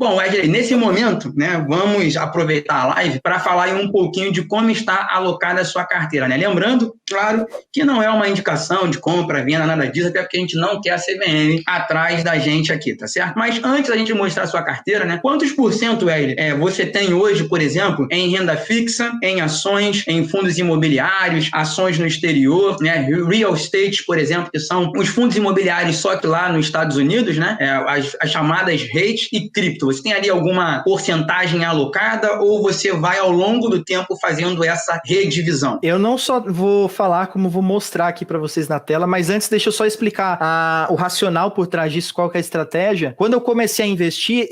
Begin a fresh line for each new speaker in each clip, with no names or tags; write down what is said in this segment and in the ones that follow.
Bom, Wesley, nesse momento, né, vamos aproveitar a live para falar aí um pouquinho de como está alocada a sua carteira, né? Lembrando, claro, que não é uma indicação de compra, venda, nada disso, até porque a gente não quer a CVM atrás da gente aqui, tá certo? Mas antes da gente mostrar a sua carteira, né, quantos por cento, Wesley, você tem hoje, por exemplo, em renda fixa, em ações, em fundos imobiliários, ações no exterior, né, real estate, por exemplo, que são os fundos imobiliários só que lá nos Estados Unidos, né, as chamadas REITs e cripto. Você tem ali alguma porcentagem alocada ou você vai ao longo do tempo fazendo essa redivisão?
Eu não só vou falar como vou mostrar aqui para vocês na tela, mas antes deixa eu só explicar o racional por trás disso, qual que é a estratégia. Quando eu comecei a investir,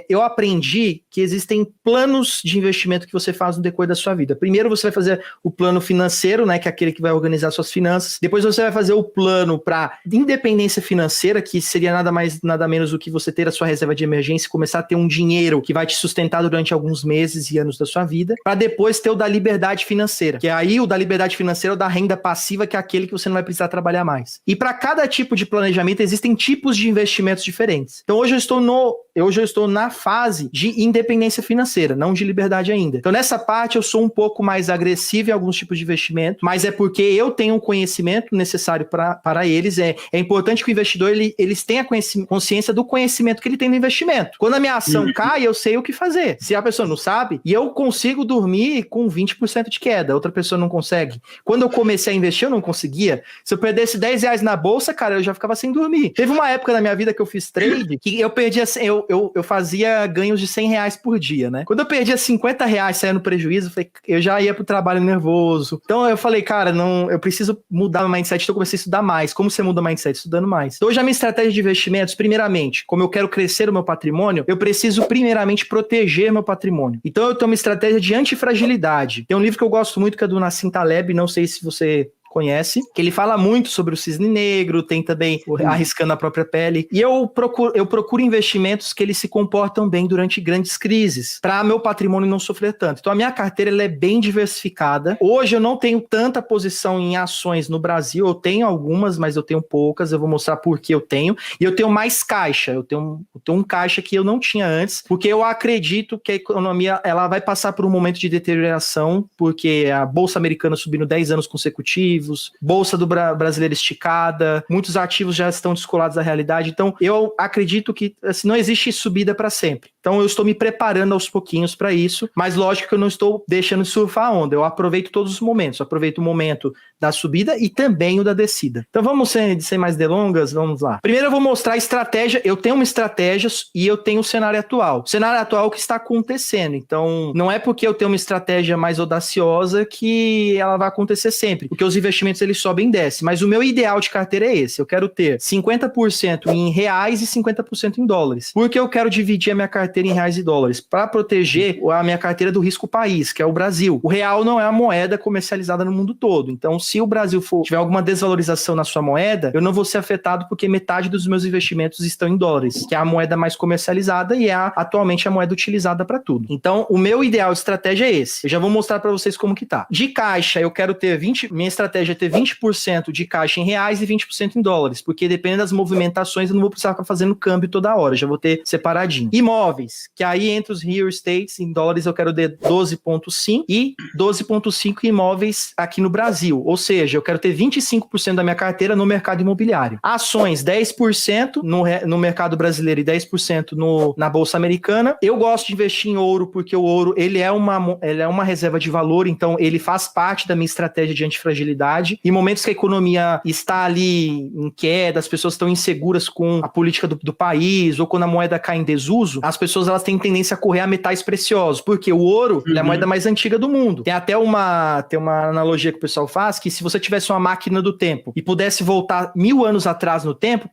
eu aprendi que existem planos de investimento que você faz no decorrer da sua vida. Primeiro você vai fazer o plano financeiro, né, que é aquele que vai organizar suas finanças. Depois você vai fazer o plano para independência financeira, que seria nada mais, nada menos do que você ter a sua reserva de emergência e começar a ter um dinheiro que vai te sustentar durante alguns meses e anos da sua vida, para depois ter o da liberdade financeira, que aí o da liberdade financeira é o da renda passiva, que é aquele que você não vai precisar trabalhar mais. E para cada tipo de planejamento existem tipos de investimentos diferentes. Então hoje eu estou na fase de independência financeira, não de liberdade ainda. Então nessa parte eu sou um pouco mais agressivo em alguns tipos de investimento, mas é porque eu tenho um conhecimento necessário para eles. É importante que o investidor eles tenha consciência do conhecimento que ele tem no investimento. Quando a minha ação cai, eu sei o que fazer. Se a pessoa não sabe, e eu consigo dormir com 20% de queda, outra pessoa não consegue. Quando eu comecei a investir, eu não conseguia. Se eu perdesse R$10 na bolsa, cara, eu já ficava sem dormir. Teve uma época na minha vida que eu fiz trade, que eu perdia, eu fazia ganhos de R$100 por dia, né? Quando eu perdia R$50 saindo no prejuízo, eu já ia pro trabalho nervoso. Então eu falei, cara, eu preciso mudar o mindset, então eu comecei a estudar mais. Como você muda o mindset? Estudando mais. Então hoje a minha estratégia de investimentos, primeiramente, como eu quero crescer o meu patrimônio, eu preciso primeiramente proteger meu patrimônio. Então eu tenho uma estratégia de antifragilidade. Tem um livro que eu gosto muito, que é do Nassim Taleb, não sei se você conhece, que ele fala muito sobre o cisne negro, tem também arriscando a própria pele, e eu procuro investimentos que eles se comportam bem durante grandes crises, para meu patrimônio não sofrer tanto. Então a minha carteira ela é bem diversificada. Hoje eu não tenho tanta posição em ações no Brasil, eu tenho algumas, mas eu tenho poucas, eu vou mostrar por que eu tenho, e eu tenho mais caixa, eu tenho um caixa que eu não tinha antes, porque eu acredito que a economia ela vai passar por um momento de deterioração, porque a Bolsa Americana subindo 10 anos consecutivos, bolsa do brasileiro esticada, muitos ativos já estão descolados da realidade, então eu acredito que assim, não existe subida para sempre. Então eu estou me preparando aos pouquinhos para isso, mas lógico que eu não estou deixando de surfar a onda, eu aproveito todos os momentos, eu aproveito o momento da subida e também o da descida. Então vamos sem mais delongas, vamos lá. Primeiro eu vou mostrar a estratégia, eu tenho uma estratégia e eu tenho o cenário atual. O cenário atual é o que está acontecendo, então não é porque eu tenho uma estratégia mais audaciosa que ela vai acontecer sempre, porque os investimentos eles sobem e descem, mas o meu ideal de carteira é esse, eu quero ter 50% em reais e 50% em dólares, porque eu quero dividir a minha carteira em reais e dólares, para proteger a minha carteira do risco país, que é o Brasil. O real não é a moeda comercializada no mundo todo, então se o Brasil tiver alguma desvalorização na sua moeda, eu não vou ser afetado porque metade dos meus investimentos estão em dólares, que é a moeda mais comercializada e é atualmente a moeda utilizada para tudo. Então o meu ideal de estratégia é esse, eu já vou mostrar para vocês como que tá. De caixa eu quero ter minha estratégia é ter 20% de caixa em reais e 20% em dólares, porque dependendo das movimentações eu não vou precisar ficar fazendo câmbio toda hora, já vou ter separadinho. Imóveis, que aí entre os real estates em dólares eu quero ter 12,5 e 12,5 imóveis aqui no Brasil, ou seja, eu quero ter 25% da minha carteira no mercado imobiliário. Ações, 10% no mercado brasileiro e 10% na Bolsa Americana. Eu gosto de investir em ouro, porque o ouro ele é uma reserva de valor, então ele faz parte da minha estratégia de antifragilidade. Em momentos que a economia está ali em queda, as pessoas estão inseguras com a política do país, ou quando a moeda cai em desuso, as pessoas elas têm tendência a correr a metais preciosos, porque o ouro é a moeda mais antiga do mundo. Tem até uma analogia que o pessoal faz, que se você tivesse uma máquina do tempo e pudesse voltar 1000 anos atrás no tempo,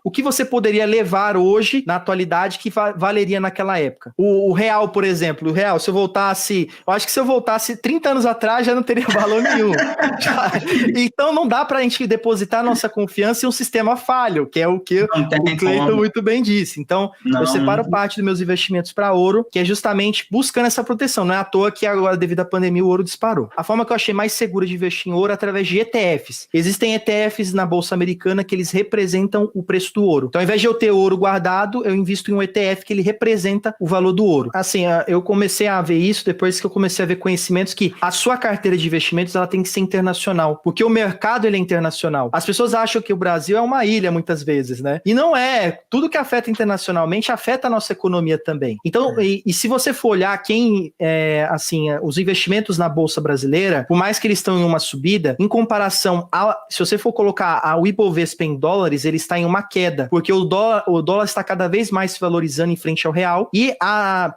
o que você poderia levar hoje, na atualidade, que valeria naquela época? O real, por exemplo, eu acho que se eu voltasse 30 anos atrás, já não teria valor nenhum. Então não dá para a gente depositar nossa confiança em um sistema falho, que é o que o Cleiton muito bem disse. Então, eu separo parte dos meus investimentos para ouro, que é justamente buscando essa proteção. Não é à toa que agora, devido à pandemia, o ouro disparou. A forma que eu achei mais segura de investir em ouro é através de ETFs. Existem ETFs na Bolsa Americana que eles representam o preço do ouro. Então, ao invés de eu ter ouro guardado, eu invisto em um ETF que ele representa o valor do ouro. Assim, eu comecei a ver isso depois que eu comecei a ver conhecimentos que a sua carteira de investimentos ela tem que ser internacional, porque o mercado ele é internacional. As pessoas acham que o Brasil é uma ilha muitas vezes, né? E não é. Tudo que afeta internacionalmente afeta a nossa economia também. Então, e se você for olhar os investimentos na Bolsa Brasileira, por mais que eles estão em uma subida, em comparação se você for colocar o Ibovespa em dólares, ele está em uma queda, porque o dólar está cada vez mais se valorizando em frente ao real, e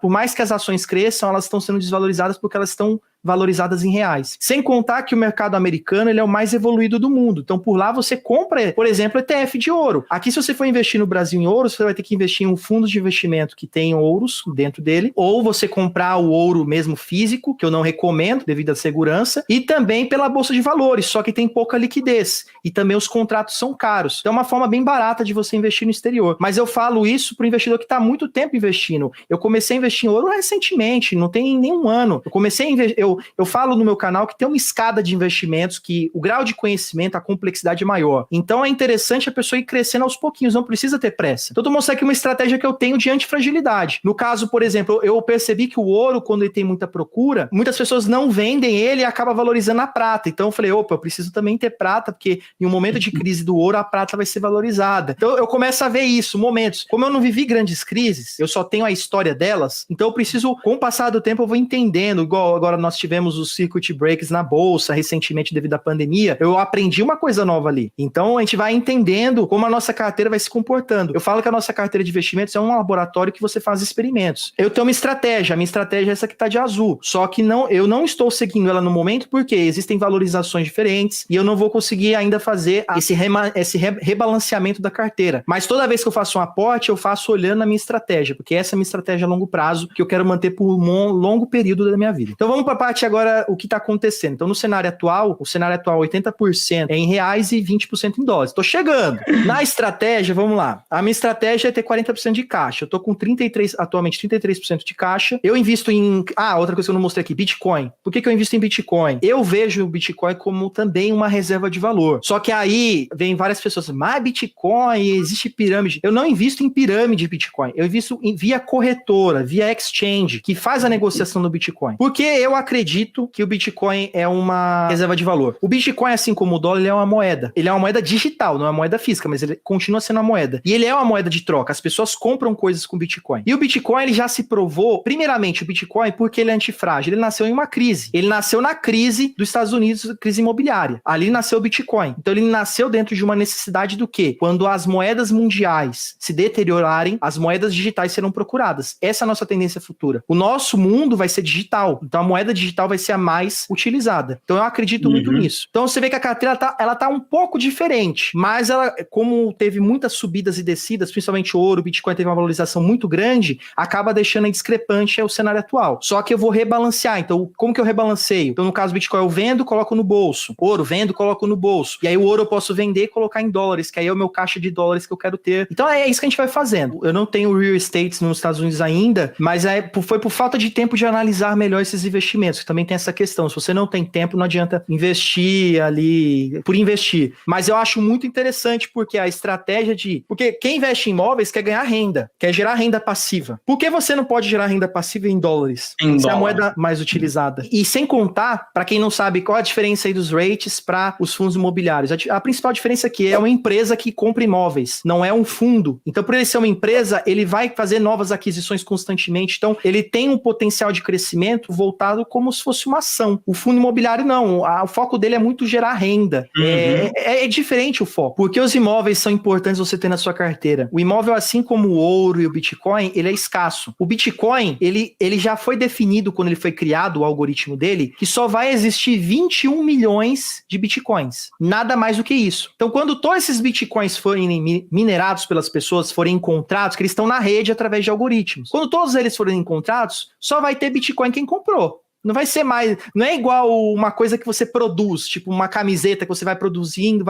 por mais que as ações cresçam, elas estão sendo desvalorizadas porque elas estão valorizadas em reais. Sem contar que o mercado americano ele é o mais evoluído do mundo. Então, por lá você compra, por exemplo, ETF de ouro. Aqui, se você for investir no Brasil em ouro, você vai ter que investir em um fundo de investimento que tem ouros dentro dele, ou você comprar o ouro mesmo físico, que eu não recomendo devido à segurança, e também pela Bolsa de Valores, só que tem pouca liquidez. E também os contratos são caros. Então, é uma forma bem barata de você investir no exterior. Mas eu falo isso para o investidor que está há muito tempo investindo. Eu comecei a investir em ouro recentemente, não tem nenhum ano. Eu comecei a investir. Eu falo no meu canal que tem uma escada de investimentos que o grau de conhecimento, a complexidade é maior. Então é interessante a pessoa ir crescendo aos pouquinhos, não precisa ter pressa. Então eu tô mostrando aqui uma estratégia que eu tenho de antifragilidade. No caso, por exemplo, eu percebi que o ouro, quando ele tem muita procura, muitas pessoas não vendem ele e acaba valorizando a prata. Então eu falei, opa, eu preciso também ter prata, porque em um momento de crise do ouro, a prata vai ser valorizada. Então eu começo a ver isso, momentos. Como eu não vivi grandes crises, eu só tenho a história delas, então eu preciso, com o passar do tempo, eu vou entendendo, igual agora nós tivemos os circuit breaks na bolsa recentemente devido à pandemia, eu aprendi uma coisa nova ali. Então a gente vai entendendo como a nossa carteira vai se comportando. Eu falo que a nossa carteira de investimentos é um laboratório que você faz experimentos. Eu tenho uma estratégia, a minha estratégia é essa que está de azul, só que eu não estou seguindo ela no momento porque existem valorizações diferentes e eu não vou conseguir ainda fazer esse rebalanceamento da carteira. Mas toda vez que eu faço um aporte, eu faço olhando a minha estratégia, porque essa é a minha estratégia a longo prazo que eu quero manter por um longo período da minha vida. Então vamos para a parte agora o que está acontecendo. Então, no cenário atual, 80% é em reais e 20% em dólares. Estou chegando. Na estratégia, vamos lá. A minha estratégia é ter 40% de caixa. Eu estou com atualmente 33% de caixa. Eu invisto em... outra coisa que eu não mostrei aqui, Bitcoin. Por que eu invisto em Bitcoin? Eu vejo o Bitcoin como também uma reserva de valor. Só que aí vem várias pessoas, mas Bitcoin, existe pirâmide. Eu não invisto em pirâmide de Bitcoin. Eu invisto via corretora, via exchange, que faz a negociação do Bitcoin. Porque eu acredito que o Bitcoin é uma reserva de valor. O Bitcoin, assim como o dólar, ele é uma moeda. Ele é uma moeda digital, não é uma moeda física, mas ele continua sendo uma moeda. E ele é uma moeda de troca. As pessoas compram coisas com Bitcoin. E o Bitcoin, ele já se provou, primeiramente, o Bitcoin, porque ele é antifrágil. Ele nasceu em uma crise. Ele nasceu na crise dos Estados Unidos, crise imobiliária. Ali nasceu o Bitcoin. Então, ele nasceu dentro de uma necessidade do quê? Quando as moedas mundiais se deteriorarem, as moedas digitais serão procuradas. Essa é a nossa tendência futura. O nosso mundo vai ser digital. Então, a moeda digital vai ser a mais utilizada. Então eu acredito muito nisso. Então você vê que a carteira ela tá um pouco diferente, mas ela, como teve muitas subidas e descidas, principalmente o ouro, o Bitcoin teve uma valorização muito grande, acaba deixando em discrepante o cenário atual. Só que eu vou rebalancear. Então como que eu rebalanceio? Então no caso do Bitcoin eu vendo, coloco no bolso. Ouro, vendo, coloco no bolso. E aí o ouro eu posso vender e colocar em dólares, que aí é o meu caixa de dólares que eu quero ter. Então é isso que a gente vai fazendo. Eu não tenho real estate nos Estados Unidos ainda, mas foi por falta de tempo de analisar melhor esses investimentos, que também tem essa questão. Se você não tem tempo, não adianta investir ali por investir. Mas eu acho muito interessante porque a estratégia porque quem investe em imóveis quer ganhar renda, quer gerar renda passiva. Por que você não pode gerar renda passiva em dólares? Essa é a moeda mais utilizada. E sem contar, para quem não sabe, qual a diferença aí dos rates para os fundos imobiliários? A principal diferença aqui é uma empresa que compra imóveis, não é um fundo. Então, por ele ser uma empresa, ele vai fazer novas aquisições constantemente. Então, ele tem um potencial de crescimento voltado como se fosse uma ação. O fundo imobiliário não, o foco dele é muito gerar renda. É diferente o foco, porque os imóveis são importantes você ter na sua carteira. O imóvel, assim como o ouro e o Bitcoin, ele é escasso. O Bitcoin, ele já foi definido quando ele foi criado, o algoritmo dele, que só vai existir 21 milhões de Bitcoins. Nada mais do que isso. Então, quando todos esses Bitcoins forem minerados pelas pessoas, forem encontrados, que eles estão na rede através de algoritmos. Quando todos eles forem encontrados, só vai ter Bitcoin quem comprou. Não vai ser mais, não é igual uma coisa que você produz, tipo uma camiseta que você vai produzindo.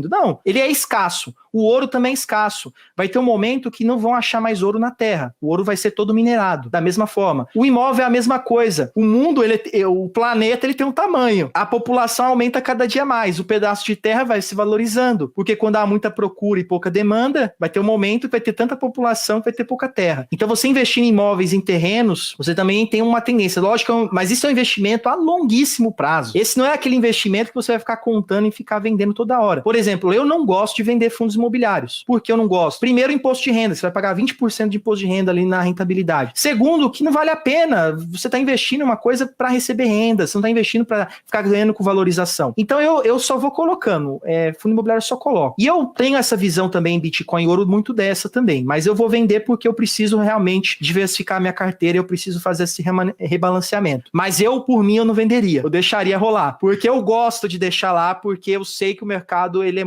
Não, ele é escasso. O ouro também é escasso. Vai ter um momento que não vão achar mais ouro na Terra. O ouro vai ser todo minerado, da mesma forma. O imóvel é a mesma coisa. O mundo, o planeta, ele tem um tamanho. A população aumenta cada dia mais. O pedaço de terra vai se valorizando, porque quando há muita procura e pouca demanda, vai ter um momento que vai ter tanta população que vai ter pouca terra. Então, você investir em imóveis, em terrenos, você também tem uma tendência. Lógico, mas isso é um investimento a longuíssimo prazo. Esse não é aquele investimento que você vai ficar contando e ficar vendendo toda hora. Por exemplo, eu não gosto de vender fundos imobiliários. Por que eu não gosto? Primeiro, imposto de renda. Você vai pagar 20% de imposto de renda ali na rentabilidade. Segundo, que não vale a pena. Você está investindo em uma coisa para receber renda. Você não está investindo para ficar ganhando com valorização. Então, eu só vou colocando. Fundo imobiliário eu só coloco. E eu tenho essa visão também em Bitcoin e ouro muito dessa também. Mas eu vou vender porque eu preciso realmente diversificar a minha carteira. Eu preciso fazer esse rebalanceamento. Mas por mim, eu não venderia. Eu deixaria rolar. Porque eu gosto de deixar lá, porque eu sei que o mercado, ele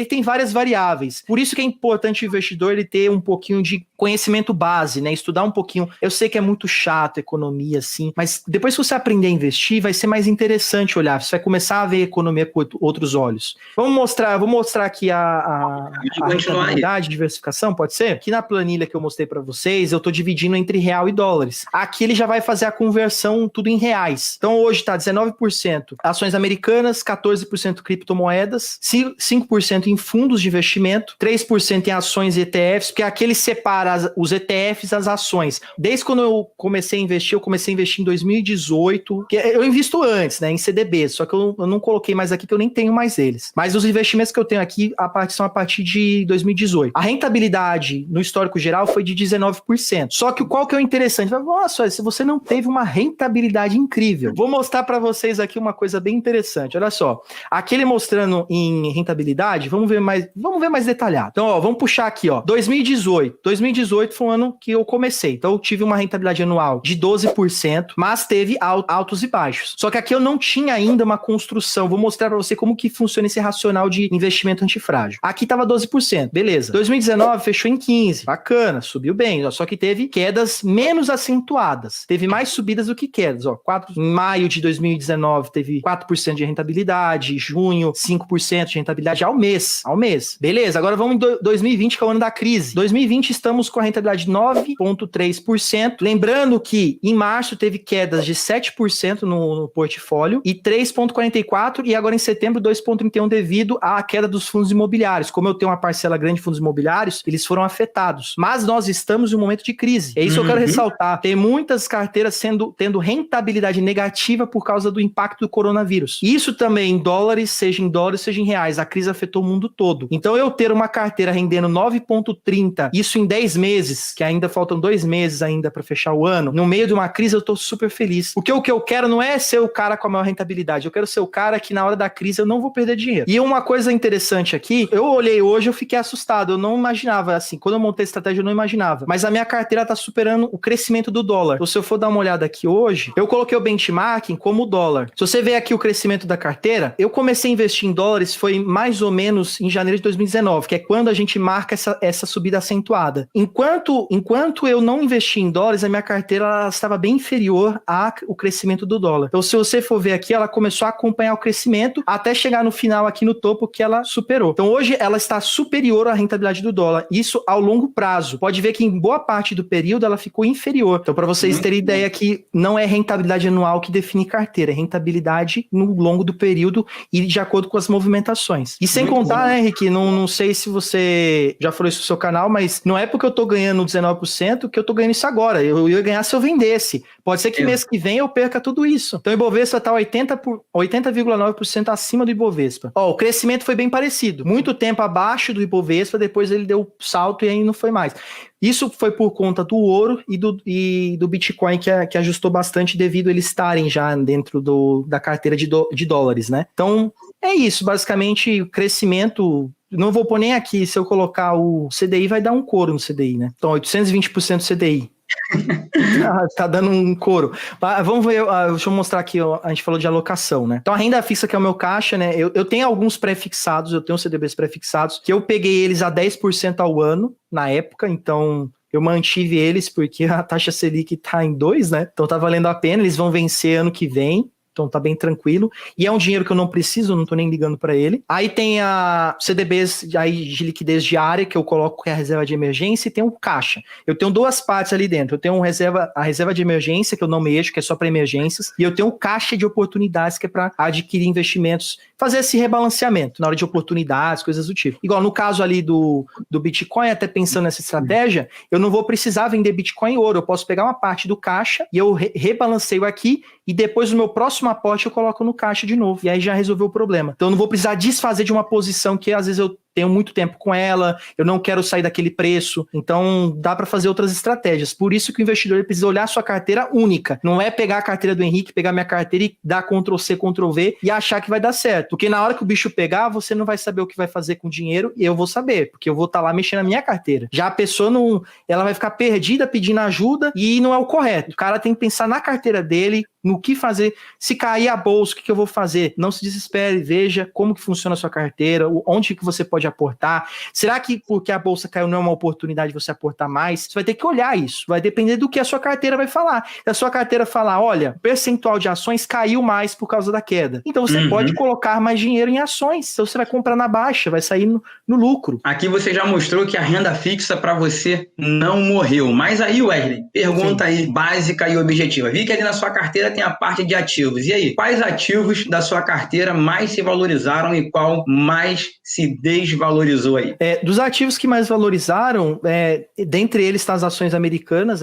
tem várias variáveis. Por isso que é importante o investidor ele ter um pouquinho de conhecimento base, né? Estudar um pouquinho. Eu sei que é muito chato economia, assim, mas depois que você aprender a investir, vai ser mais interessante olhar. Você vai começar a ver a economia com outros olhos. Vou mostrar aqui a rentabilidade, diversificação, pode ser? Aqui na planilha que eu mostrei para vocês, eu estou dividindo entre real e dólares. Aqui ele já vai fazer a conversão tudo em reais. Então hoje está 19% ações americanas, 14% criptomoedas, 5% em fundos de investimento, 3% em ações e ETFs, porque aqui ele separa os ETFs das ações. Desde quando eu comecei a investir em 2018, que eu invisto antes, né, em CDBs, só que eu não coloquei mais aqui, que eu nem tenho mais eles. Mas os investimentos que eu tenho aqui são a partir de 2018. A rentabilidade no histórico geral foi de 19%. Só que qual que é o interessante? Nossa, se você não teve uma rentabilidade incrível. Vou mostrar para vocês aqui uma coisa bem interessante. Olha só. Aquele mostrando em rentabilidade, vamos ver mais detalhado. Então, vamos puxar aqui, 2018. 2018 foi um ano que eu comecei. Então, eu tive uma rentabilidade anual de 12%, mas teve altos e baixos. Só que aqui eu não tinha ainda uma construção. Vou mostrar para você como que funciona esse racional de investimento antifrágil. Aqui estava 12%. Beleza. 2019 fechou em 15%. Bacana, subiu bem. Só que teve quedas menos acentuadas. Teve mais subidas do que quedas. Em maio de 2019 teve 4% de rentabilidade. Junho, 5% de rentabilidade ao mês. Beleza, agora vamos em 2020, que é o ano da crise. 2020 estamos com a rentabilidade de 9,3%. Lembrando que em março teve quedas de 7% no portfólio e 3,44%, e agora em setembro 2,31% devido à queda dos fundos imobiliários. Como eu tenho uma parcela grande de fundos imobiliários, eles foram afetados. Mas nós estamos em um momento de crise. É isso que eu quero ressaltar. Tem muitas carteiras tendo rentabilidade negativa por causa do impacto do coronavírus. Isso também em dólares, seja em reais. A crise afetou o mundo todo. Então eu ter uma carteira rendendo 9,30%, isso em 10 meses, que ainda faltam 2 meses ainda para fechar o ano, no meio de uma crise eu tô super feliz. Porque o que eu quero não é ser o cara com a maior rentabilidade, eu quero ser o cara que na hora da crise eu não vou perder dinheiro. E uma coisa interessante aqui, eu olhei hoje, eu fiquei assustado, eu não imaginava assim, quando eu montei a estratégia eu não imaginava, mas a minha carteira tá superando o crescimento do dólar. Então se eu for dar uma olhada aqui hoje, eu coloquei o benchmarking como o dólar. Se você ver aqui o crescimento da carteira, eu comecei a investir em dólares foi mais ou menos em janeiro de 2019, que é quando a gente marca essa subida acentuada. Enquanto eu não investi em dólares, a minha carteira ela estava bem inferior ao crescimento do dólar. Então, se você for ver aqui, ela começou a acompanhar o crescimento até chegar no final aqui no topo que ela superou. Então, hoje ela está superior à rentabilidade do dólar. Isso ao longo prazo. Pode ver que em boa parte do período ela ficou inferior. Então, para vocês terem ideia que não é rentabilidade anual que define carteira, é rentabilidade no longo do período e de acordo com as movimentações. E sem contar, né, Henrique, não sei se você já falou isso no seu canal, mas não é porque eu tô ganhando 19% que eu tô ganhando isso agora. Eu ia ganhar se eu vendesse. Pode ser que mês que vem eu perca tudo isso. Então o Ibovespa tá 80,9% acima do Ibovespa. O crescimento foi bem parecido. Muito tempo abaixo do Ibovespa, depois ele deu salto e aí não foi mais. Isso foi por conta do ouro e do Bitcoin, que ajustou bastante devido a eles estarem já dentro da carteira de dólares, né? Então, é isso. Basicamente, o crescimento... Não vou pôr nem aqui. Se eu colocar o CDI, vai dar um couro no CDI, né? Então, 820% CDI. Tá dando um couro. Vamos ver, deixa eu mostrar aqui, a gente falou de alocação, né? Então a renda fixa, que é o meu caixa, né? Eu tenho alguns pré-fixados, eu tenho CDBs pré-fixados, que eu peguei eles a 10% ao ano, na época, então eu mantive eles porque a taxa Selic tá em 2, né? Então tá valendo a pena, eles vão vencer ano que vem. Então tá bem tranquilo. E é um dinheiro que eu não preciso, não tô nem ligando para ele. Aí tem a CDBs aí de liquidez diária, que eu coloco que é a reserva de emergência, e tem o caixa. Eu tenho duas partes ali dentro. Eu tenho a reserva de emergência, que eu não mexo, que é só para emergências, e eu tenho o caixa de oportunidades, que é para adquirir investimentos, fazer esse rebalanceamento na hora de oportunidades, coisas do tipo. Igual no caso ali do Bitcoin, até pensando nessa estratégia, eu não vou precisar vender Bitcoin em ouro. Eu posso pegar uma parte do caixa e eu rebalanceio aqui, e depois no meu próximo aporte eu coloco no caixa de novo. E aí já resolveu o problema. Então eu não vou precisar desfazer de uma posição que às vezes eu tenho muito tempo com ela, eu não quero sair daquele preço. Então dá para fazer outras estratégias. Por isso que o investidor precisa olhar a sua carteira única. Não é pegar a carteira do Henrique, pegar minha carteira e dar Ctrl+C, Ctrl+V e achar que vai dar certo. Porque na hora que o bicho pegar, você não vai saber o que vai fazer com o dinheiro e eu vou saber, porque eu vou estar lá mexendo na minha carteira. Já a pessoa não, ela vai ficar perdida pedindo ajuda e não é o correto. O cara tem que pensar na carteira dele, no que fazer. Se cair a bolsa, o que eu vou fazer? Não se desespere, veja como que funciona a sua carteira, onde que você pode aportar. Será que porque a bolsa caiu não é uma oportunidade de você aportar mais? Você vai ter que olhar isso. Vai depender do que a sua carteira vai falar. Se a sua carteira falar, olha, o percentual de ações caiu mais por causa da queda. Então você pode colocar mais dinheiro em ações. Então você vai comprar na baixa, vai sair no lucro.
Aqui você já mostrou que a renda fixa para você não morreu. Mas aí, Wesley, pergunta aí básica e objetiva. Vi que ali na sua carteira tem a parte de ativos. E aí, quais ativos da sua carteira mais se valorizaram e qual mais se desvalorizou aí?
Dos ativos que mais valorizaram, dentre eles está as ações americanas,